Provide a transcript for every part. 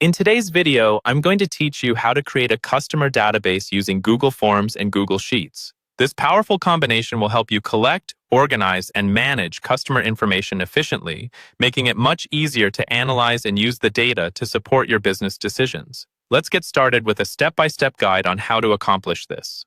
In today's video, I'm going to teach you how to create a customer database using Google Forms and Google Sheets. This powerful combination will help you collect, organize, and manage customer information efficiently, making it much easier to analyze and use the data to support your business decisions. Let's get started with a step-by-step guide on how to accomplish this.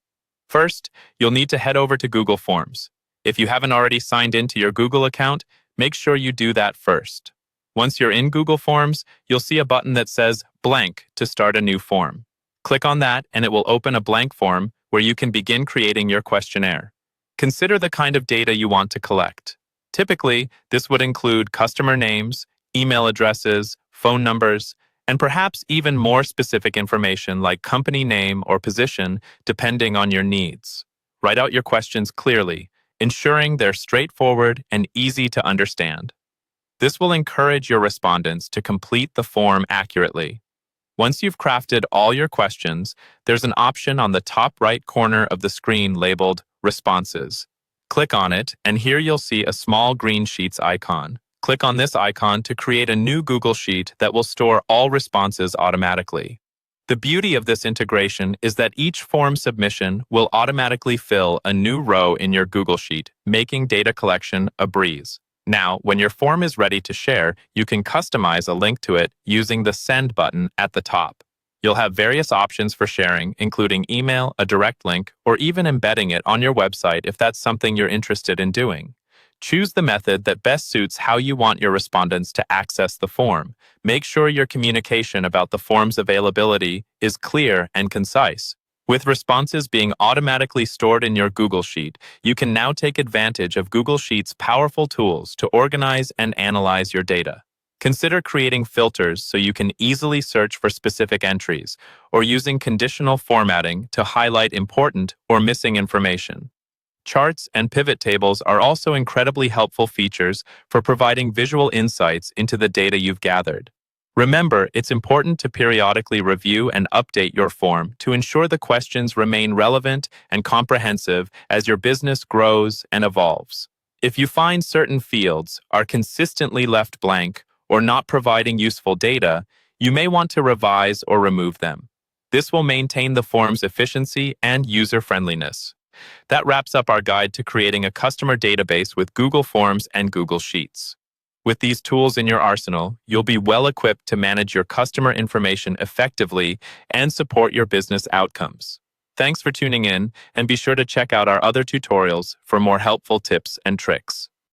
First, you'll need to head over to Google Forms. If you haven't already signed into your Google account, make sure you do that first. Once you're in Google Forms, you'll see a button that says blank to start a new form. Click on that and it will open a blank form where you can begin creating your questionnaire. Consider the kind of data you want to collect. Typically, this would include customer names, email addresses, phone numbers, and perhaps even more specific information like company name or position depending on your needs. Write out your questions clearly, ensuring they're straightforward and easy to understand. This will encourage your respondents to complete the form accurately. Once you've crafted all your questions, there's an option on the top right corner of the screen labeled Responses. Click on it, and here you'll see a small green Sheets icon. Click on this icon to create a new Google Sheet that will store all responses automatically. The beauty of this integration is that each form submission will automatically fill a new row in your Google Sheet, making data collection a breeze. Now, when your form is ready to share, you can customize a link to it using the Send button at the top. You'll have various options for sharing, including email, a direct link, or even embedding it on your website if that's something you're interested in doing. Choose the method that best suits how you want your respondents to access the form. Make sure your communication about the form's availability is clear and concise. With responses being automatically stored in your Google Sheet, you can now take advantage of Google Sheets' powerful tools to organize and analyze your data. Consider creating filters so you can easily search for specific entries, or using conditional formatting to highlight important or missing information. Charts and pivot tables are also incredibly helpful features for providing visual insights into the data you've gathered. Remember, it's important to periodically review and update your form to ensure the questions remain relevant and comprehensive as your business grows and evolves. If you find certain fields are consistently left blank or not providing useful data, you may want to revise or remove them. This will maintain the form's efficiency and user-friendliness. That wraps up our guide to creating a customer database with Google Forms and Google Sheets. With these tools in your arsenal, you'll be well equipped to manage your customer information effectively and support your business outcomes. Thanks for tuning in, and be sure to check out our other tutorials for more helpful tips and tricks.